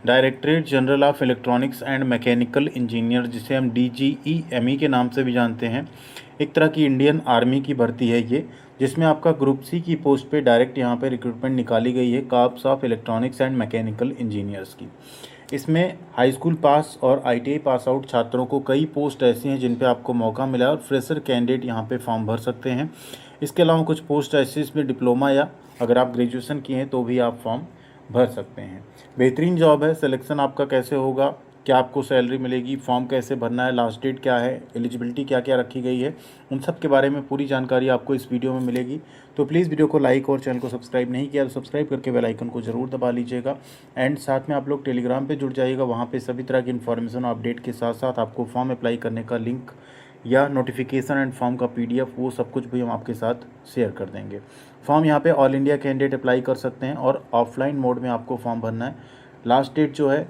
Directorate general of electronics and mechanical engineer, जिसे हम DGEME के नाम से भी जानते हैं, एक तरह की इंडियन आर्मी की भर्ती है ये, जिसमें आपका ग्रुप सी की पोस्ट पे डायरेक्ट यहाँ पे रिक्रूटमेंट निकाली गई है corps of electronics and mechanical engineers की। इसमें हाई स्कूल पास और ITI पास आउट छात्रों को कई पोस्ट ऐसी हैं जिन पे आपको मौका मिला है और फ्रेशर कैंडिडेट यहाँ पे फॉर्म भर सकते हैं। इसके अलावा कुछ पोस्ट ऐसी इसमें डिप्लोमा या अगर आप ग्रेजुएशन किए हैं तो भी आप फॉर्म भर सकते हैं। बेहतरीन जॉब है। सिलेक्शन आपका कैसे होगा, क्या आपको सैलरी मिलेगी, फॉर्म कैसे भरना है, लास्ट डेट क्या है, एलिजिबिलिटी क्या क्या रखी गई है, उन सब के बारे में पूरी जानकारी आपको इस वीडियो में मिलेगी। तो प्लीज़ वीडियो को लाइक और चैनल को सब्सक्राइब नहीं किया तो सब्सक्राइब करके बेल आइकन को ज़रूर दबा लीजिएगा। एंड साथ में आप लोग टेलीग्राम पे जुड़ जाइएगा, वहाँ पे सभी तरह की इन्फॉर्मेशन और अपडेट के साथ साथ आपको फॉर्म अप्लाई करने का लिंक या नोटिफिकेशन एंड फॉर्म का PDF वो सब कुछ भी हम आपके साथ शेयर कर देंगे। फॉर्म यहाँ पे ऑल इंडिया कैंडिडेट अप्लाई कर सकते हैं और ऑफलाइन मोड में आपको फॉर्म भरना है। लास्ट डेट जो है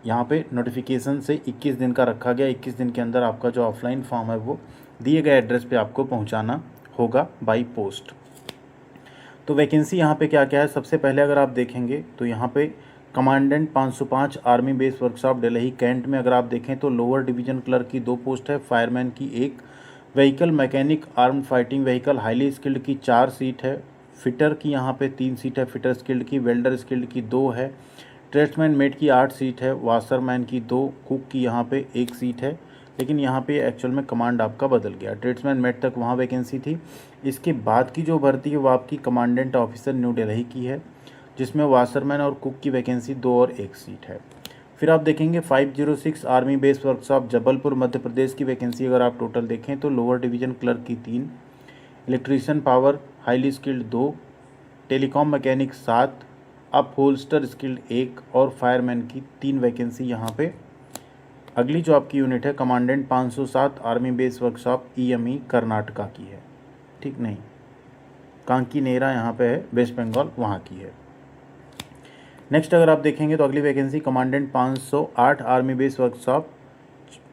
यहाँ पे नोटिफिकेशन से 21 दिन का रखा गया। 21 दिन के अंदर आपका जो ऑफलाइन फॉर्म है वो दिए गए एड्रेस पे आपको पहुँचाना होगा बाई पोस्ट। तो वैकेंसी यहाँ पे क्या क्या है, सबसे पहले अगर आप देखेंगे तो यहाँ पे commandant 505 army base workshop Delhi cantt में अगर आप देखें तो लोअर डिवीजन क्लर्क की 2 पोस्ट है, फायरमैन की 1, vehicle mechanic arm fighting vehicle highly skilled की 4 सीट है, फिटर की यहाँ पे 3 सीट है, फिटर स्किल्ड की, वेल्डर स्किल्ड की 2 है, ट्रेड्समैन मेट की 8 सीट है, वाशरमैन की 2, कुक की यहाँ पे 1 सीट है। लेकिन यहाँ पे एक्चुअल में कमांड आपका बदल गया, ट्रेड्समैन मेट तक वहाँ वैकेंसी थी। इसके बाद की जो भर्ती है वो आपकी कमांडेंट ऑफिसर न्यू दिल्ली की है, जिसमें वाशरमैन और कुक की वैकेंसी 2 और 1 सीट है। फिर आप देखेंगे 506 army base workshop Jabalpur Madhya Pradesh की वैकेंसी अगर आप टोटल देखें तो लोअर डिवीजन क्लर्क की 3, electrician power highly skilled 2, telecom mechanic 7, upholsterer skilled 1 और फायरमैन की 3 वैकेंसी यहाँ पे। अगली जो आपकी यूनिट है commandant 507 army base workshop EME Karnataka की है, ठीक नहीं, कांकीनेरा यहाँ पे है, वेस्ट बंगाल वहाँ की है। नेक्स्ट अगर आप देखेंगे तो अगली vacancy commandant 508 army base workshop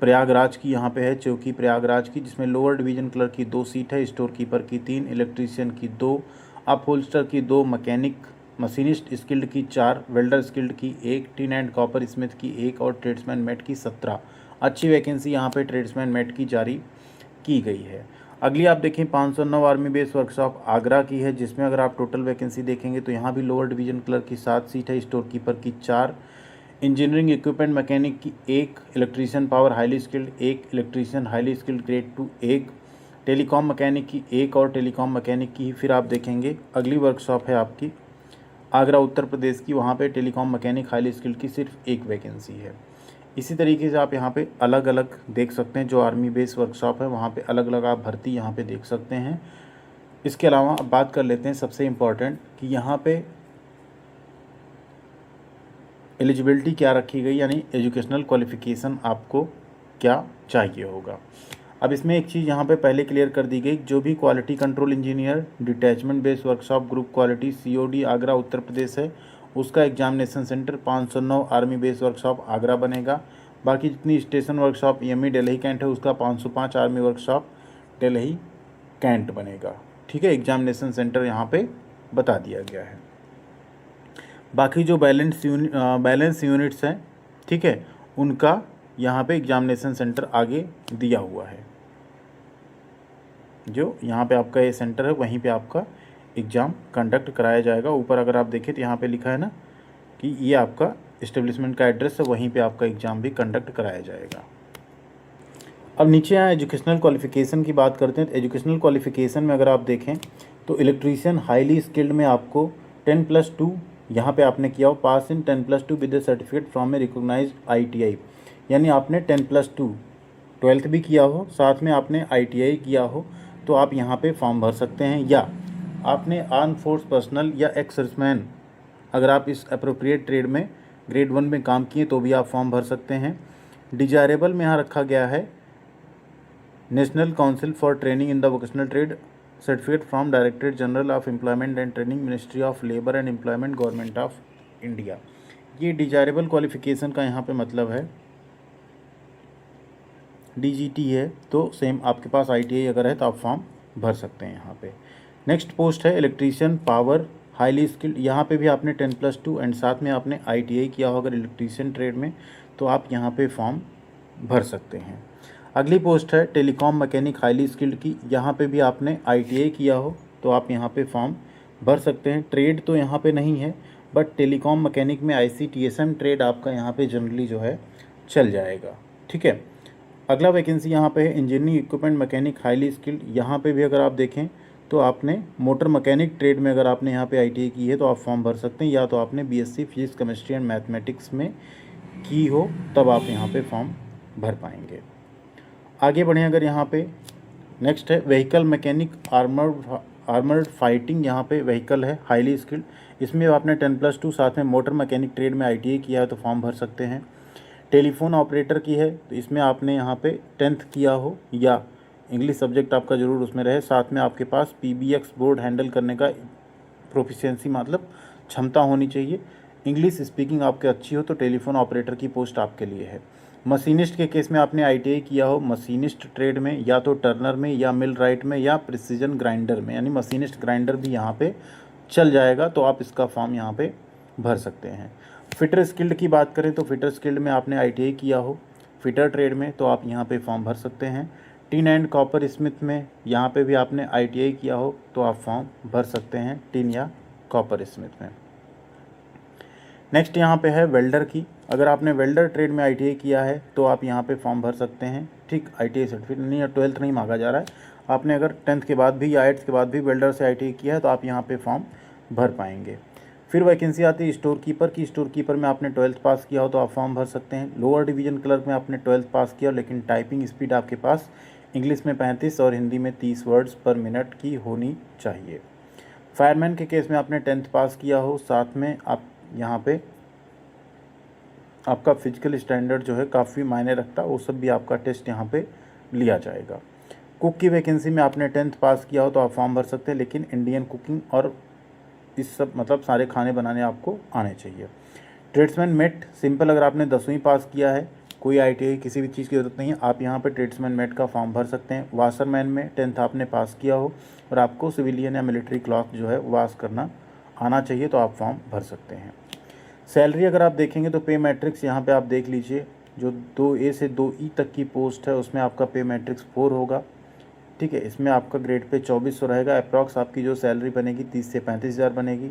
Prayagraj की यहाँ पे है, चौकी प्रयागराज की, जिसमें लोअर डिवीजन क्लर्क की 2 सीट है, स्टोर कीपर की 3, इलेक्ट्रीशियन की 2, अपहोल्स्टर की 2, मैकेनिक मशीनिस्ट स्किल्ड की 4, वेल्डर स्किल्ड की 1, टिन एंड कॉपर स्मिथ की 1 और ट्रेड्समैन मेट की 17। अच्छी वैकेंसी यहाँ पे ट्रेड्समैन मेट की जारी की गई है। अगली आप देखें 509 आर्मी बेस वर्कशॉप आगरा की है, जिसमें अगर आप टोटल वैकेंसी देखेंगे तो यहाँ भी लोअर डिवीजन क्लर्क की 7 सीट है, स्टोर कीपर की 4, इंजीनियरिंग इक्विपमेंट मैकेनिक की 1, electrician power highly skilled 1, electrician highly skilled grade 2 1, telecom mechanic की 1 और टेलीकॉम मैकेनिक की। फिर आप देखेंगे अगली वर्कशॉप है आपकी आगरा उत्तर प्रदेश की, वहाँ पे टेलीकॉम मैकेनिक हाईली स्किल्ड की सिर्फ 1 वैकेंसी है। इसी तरीके से आप यहाँ पे अलग अलग देख सकते हैं, जो आर्मी बेस वर्कशॉप है वहाँ पे अलग अलग आप भर्ती यहाँ पे देख सकते हैं। इसके अलावा अब बात कर लेते हैं सबसे इम्पॉर्टेंट कि यहाँ पे एलिजिबिलिटी क्या रखी गई, यानी एजुकेशनल क्वालिफ़िकेशन आपको क्या चाहिए होगा। अब इसमें एक चीज़ यहाँ पे पहले क्लियर कर दी गई, जो भी quality control engineer detachment base workshop group quality COD Agra Uttar Pradesh है, उसका examination centre 509 army base workshop Agra बनेगा। बाकी जितनी station workshop EME Delhi cantt है उसका 505 आर्मी वर्कशॉप दिल्ली कैंट बनेगा, ठीक है। एग्जामिनेशन सेंटर यहाँ पे बता दिया गया है। बाकी जो बैलेंस यूनिट्स हैं, ठीक है, उनका यहाँ पे एग्जामिनेशन सेंटर आगे दिया हुआ है। जो यहाँ पे आपका ये सेंटर है वहीं पे आपका एग्ज़ाम कंडक्ट कराया जाएगा। ऊपर अगर आप देखें तो यहाँ पे लिखा है ना कि ये आपका इस्टेब्लिशमेंट का एड्रेस है, वहीं पे आपका एग्ज़ाम भी कंडक्ट कराया जाएगा। अब नीचे यहाँ एजुकेशनल क्वालिफ़िकेशन की बात करते हैं। तो एजुकेशनल क्वालिफ़िकेशन में अगर आप देखें तो इलेक्ट्रीशियन हाईली स्किल्ड में आपको 10+2 यहाँ पे आपने किया हो, पास इन 10+2 with certificate from A recognised ITI, यानी आपने 10+2 12th भी किया हो, साथ में आपने ITI किया हो, तो आप यहाँ पे फॉर्म भर सकते हैं। या आपने आर्म फोर्स पर्सनल या एक्स सर्विसमैन अगर आप इस अप्रोप्रिएट ट्रेड में ग्रेड 1 में काम किए तो भी आप फॉर्म भर सकते हैं। डिजायरेबल में यहाँ रखा गया है national council for training in the vocational trade certificate from directorate general of employment and training ministry of labour and employment government of India. ये डिजायरेबल क्वालिफ़िकेशन का यहाँ पे मतलब है DGT है, तो सेम आपके पास ITI अगर है तो आप फॉर्म भर सकते हैं यहाँ पे। नेक्स्ट पोस्ट है इलेक्ट्रीशियन पावर हाईली स्किल्ड, यहाँ पे भी आपने 10+2 एंड साथ में आपने ITI किया हो अगर इलेक्ट्रीशियन ट्रेड में, तो आप यहाँ पे फॉर्म भर सकते हैं। अगली पोस्ट है टेलीकॉम मैकेनिक हाईली स्किल्ड की, यहाँ पे भी आपने ITI किया हो तो आप यहाँ पे फॉर्म भर सकते हैं। ट्रेड तो यहाँ पे नहीं है, बट टेलीकॉम मैकेनिक में ICTSM ट्रेड आपका यहाँ पे जनरली जो है चल जाएगा, ठीक है। अगला वैकेंसी यहाँ पे है engineering equipment mechanic highly skilled, यहाँ पे भी अगर आप देखें तो आपने मोटर मैकेनिक ट्रेड में अगर आपने यहाँ पे ITI की है तो आप फॉर्म भर सकते हैं, या तो आपने BSc physics chemistry and mathematics में की हो तब आप यहाँ पे फॉर्म भर पाएंगे। आगे बढ़ें अगर यहाँ पे नेक्स्ट है व्हीकल मैकेनिक आर्मर्ड फाइटिंग, यहाँ पे व्हीकल है हाईली स्किल्ड, इसमें आपने 10+2 साथ में मोटर मैकेनिक ट्रेड में ITI किया है तो फॉर्म भर सकते हैं। टेलीफोन ऑपरेटर की है तो इसमें आपने यहाँ पे 10th किया हो या इंग्लिश सब्जेक्ट आपका ज़रूर उसमें रहे, साथ में आपके पास PBX बोर्ड हैंडल करने का प्रोफिशिएंसी मतलब क्षमता होनी चाहिए। इंग्लिश स्पीकिंग आपके अच्छी हो तो टेलीफोन ऑपरेटर की पोस्ट आपके लिए है। मशीनिस्ट के केस में आपने ITI किया हो मशीनिस्ट ट्रेड में, या तो टर्नर में या मिल राइट में या प्रिसीजन ग्राइंडर में, यानी मशीनिस्ट ग्राइंडर भी यहाँ पे चल जाएगा तो आप इसका फॉर्म यहाँ पे भर सकते हैं। फिटर स्किल्ड की बात करें तो फिटर स्किल्ड में आपने ITI किया हो फिटर ट्रेड में तो आप यहाँ पे फॉर्म भर सकते हैं। टिन एंड कॉपर स्मिथ में यहाँ पे भी आपने ITI किया हो तो आप फॉर्म भर सकते हैं टिन या कॉपर स्मिथ में। नेक्स्ट यहाँ पे है वेल्डर की, अगर आपने वेल्डर ट्रेड में ITI किया है तो आप यहाँ पे फॉर्म भर सकते हैं, ठीक। ITI सर्टिफिकेट नहीं या 12th नहीं मांगा जा रहा है, आपने अगर 10th के बाद भी या 8th के बाद भी वेल्डर से ITI किया है तो आप यहाँ पे फॉर्म भर पाएंगे। फिर वैकेंसी आती है स्टोर कीपर की, स्टोर कीपर में आपने 12th पास किया हो तो आप फॉर्म भर सकते हैं। लोअर डिवीजन क्लर्क में आपने 12th पास किया लेकिन टाइपिंग स्पीड आपके पास इंग्लिश में 35 और हिंदी में 30 वर्ड्स पर मिनट की होनी चाहिए। फायरमैन के केस में आपने 10th पास किया हो, साथ में आप यहाँ पे आपका फिजिकल स्टैंडर्ड जो है काफ़ी मायने रखता है, वो सब भी आपका टेस्ट यहाँ पे लिया जाएगा। कुक की वैकेंसी में आपने 10th पास किया हो तो आप फॉर्म भर सकते हैं, लेकिन इंडियन कुकिंग और इस सब मतलब सारे खाने बनाने आपको आने चाहिए। ट्रेड्समैन मेट सिंपल, अगर आपने 10वीं पास किया है, कोई ITI किसी भी चीज़ की ज़रूरत नहीं है, आप यहाँ पे ट्रेड्समैन मेट का फॉर्म भर सकते हैं। वाशरमैन में 10th आपने पास किया हो और आपको सिविलियन या मिलिट्री क्लॉथ जो है वाश करना आना चाहिए तो आप फॉर्म भर सकते हैं। सैलरी अगर आप देखेंगे तो पे मैट्रिक्स यहाँ पे आप देख लीजिए, जो 2A से 2E तक की पोस्ट है उसमें आपका पे मैट्रिक्स 4 होगा, ठीक है। इसमें आपका ग्रेड पे 2400 रहेगा। अप्रॉक्स आपकी जो सैलरी बनेगी 30 से 35,000 बनेगी।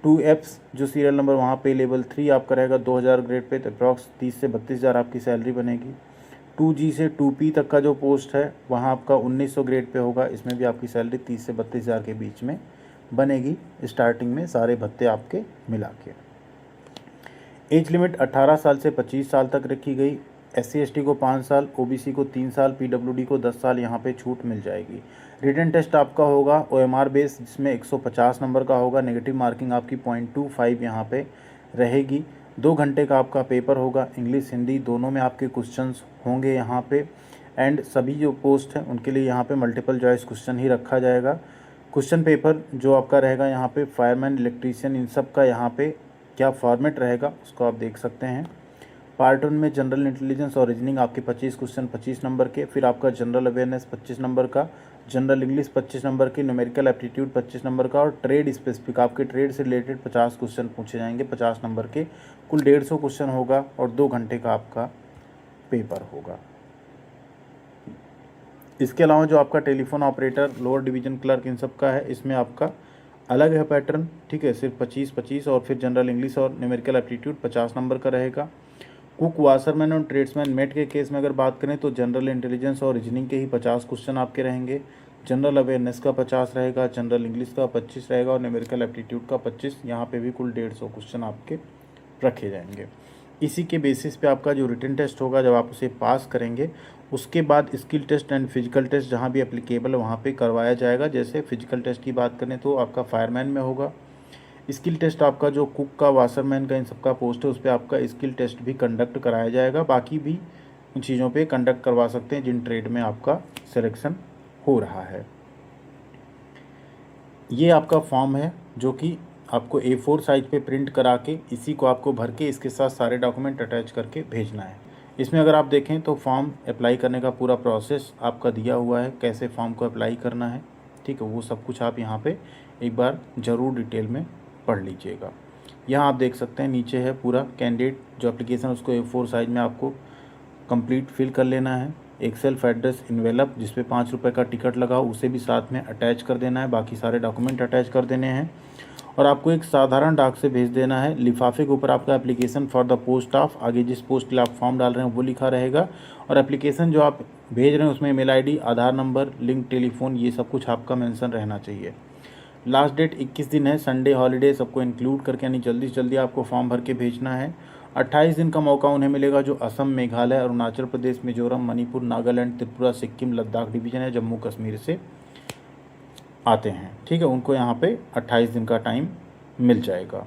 2Fs जो सीरियल नंबर वहाँ पे लेवल 3 आपका रहेगा 2000 ग्रेड पे, तो अप्रॉक्स 30 से 32,000 आपकी सैलरी बनेगी। 2G से 2P तक का जो पोस्ट है वहाँ आपका 1900 ग्रेड पे होगा, इसमें भी आपकी सैलरी 30 से 32,000 के बीच में बनेगी स्टार्टिंग में, सारे भत्ते आपके मिला के। एज लिमिट 18 साल से 25 साल तक रखी गई। SC/ST को 5 साल, OBC को 3 साल, PWD को 10 साल यहाँ पे छूट मिल जाएगी। रिटन टेस्ट आपका होगा OMR बेस, जिसमें 150 नंबर का होगा। नेगेटिव मार्किंग आपकी 0.25 यहाँ पे रहेगी। 2 घंटे का आपका पेपर होगा, इंग्लिश हिंदी दोनों में आपके क्वेश्चंस होंगे यहाँ पे। एंड सभी जो पोस्ट हैं उनके लिए यहाँ पे मल्टीपल चॉइस क्वेश्चन ही रखा जाएगा। क्वेश्चन पेपर जो आपका रहेगा यहाँ पे फायरमैन, इलेक्ट्रीशियन, इन सब का यहाँ पे क्या फॉर्मेट रहेगा उसको आप देख सकते हैं। पार्ट 1 में जनरल इंटेलिजेंस और रीजनिंग आपके 25 क्वेश्चन 25 नंबर के, फिर आपका जनरल अवेयरनेस 25 नंबर का, जनरल इंग्लिश 25 नंबर की, न्यूमेरिकल एप्टीट्यूड 25 नंबर का, और ट्रेड स्पेसिफिक आपके ट्रेड से रिलेटेड 50 क्वेश्चन पूछे जाएंगे 50 नंबर के। कुल 150 क्वेश्चन होगा और 2 घंटे का आपका पेपर होगा। इसके अलावा जो आपका telephone operator, lower division clerk, इन सब का है, इसमें आपका अलग है पैटर्न, ठीक है। सिर्फ 25-25 और फिर जनरल इंग्लिश और न्यूमेरिकल एप्टीट्यूड 50 नंबर का रहेगा। कुक, वाशरमैन और ट्रेड्समैन मेट के केस में अगर बात करें तो जनरल इंटेलिजेंस और रीजनिंग के ही 50 क्वेश्चन आपके रहेंगे। जनरल अवेयरनेस का 50 रहेगा, जनरल इंग्लिश का 25 रहेगा और न्यूमेरिकल एप्टीट्यूड का 25। यहाँ पे भी कुल 150 क्वेश्चन आपके रखे जाएंगे। इसी के बेसिस पे आपका जो रिटन टेस्ट होगा, जब आप उसे पास करेंगे उसके बाद skill test and physical test जहाँ भी एप्लीकेबल है वहाँ पे करवाया जाएगा। जैसे फिजिकल टेस्ट की बात करें तो आपका फायरमैन में होगा। स्किल टेस्ट आपका जो कुक का, वाशरमैन का, इन सब का पोस्ट है उस पर आपका स्किल टेस्ट भी कंडक्ट कराया जाएगा। बाकी भी उन चीज़ों पे कंडक्ट करवा सकते हैं जिन ट्रेड में आपका सिलेक्शन हो रहा है। ये आपका फॉर्म है जो कि आपको A4 साइज पे प्रिंट करा के इसी को आपको भर के इसके साथ सारे डॉक्यूमेंट अटैच करके भेजना है। इसमें अगर आप देखें तो फॉर्म अप्लाई करने का पूरा प्रोसेस आपका दिया हुआ है, कैसे फॉर्म को अप्लाई करना है, ठीक है। वो सब कुछ आप यहाँ पे एक बार ज़रूर डिटेल में पढ़ लीजिएगा। यहाँ आप देख सकते हैं नीचे है पूरा कैंडिडेट जो एप्लीकेशन, उसको A4 साइज में आपको कंप्लीट फिल कर लेना है। एक सेल्फ एड्रेस इन्वेलप जिस पे 5 रुपये का टिकट लगा उसे भी साथ में अटैच कर देना है, बाकी सारे डॉक्यूमेंट अटैच कर देने हैं। और आपको एक साधारण डाक से भेज देना है। लिफाफे के ऊपर आपका application for the post of, आगे जिस पोस्ट के लिए आप फॉर्म डाल रहे हैं वो लिखा रहेगा, और एप्लीकेशन जो आप भेज रहे हैं उसमें ईमेल आईडी, आधार नंबर, लिंक, टेलीफोन, ये सब कुछ आपका मेंशन रहना चाहिए। लास्ट डेट 21 दिन है, संडे हॉलीडे सबको इंक्लूड करके, यानी जल्दी से जल्दी आपको फॉर्म भर के भेजना है। 28 दिन का मौका उन्हें मिलेगा जो असम, मेघालय, अरुणाचल प्रदेश, मिजोरम, मणिपुर, नागालैंड, त्रिपुरा, सिक्किम, लद्दाख डिवीज़न या जम्मू कश्मीर से आते हैं। ठीक है, उनको यहाँ पे 28 दिन का टाइम मिल जाएगा।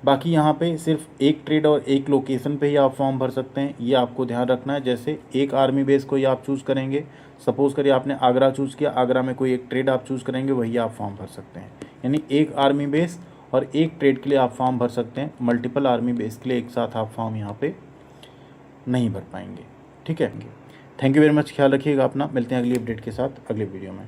बाकी यहाँ पे सिर्फ एक ट्रेड और एक लोकेशन पे ही आप फॉर्म भर सकते हैं, ये आपको ध्यान रखना है। जैसे एक आर्मी बेस को ही आप चूज़ करेंगे, सपोज़ करिए आपने आगरा चूज़ किया, आगरा में कोई एक ट्रेड आप चूज़ करेंगे, वही आप फॉर्म भर सकते हैं। यानी एक आर्मी बेस और एक ट्रेड के लिए आप फॉर्म भर सकते हैं, मल्टीपल आर्मी बेस के लिए एक साथ आप फॉर्म यहाँ पे नहीं भर पाएंगे। ठीक है, थैंक यू वेरी मच, ख्याल रखिएगा अपना। मिलते हैं अगली अपडेट के साथ अगले वीडियो में।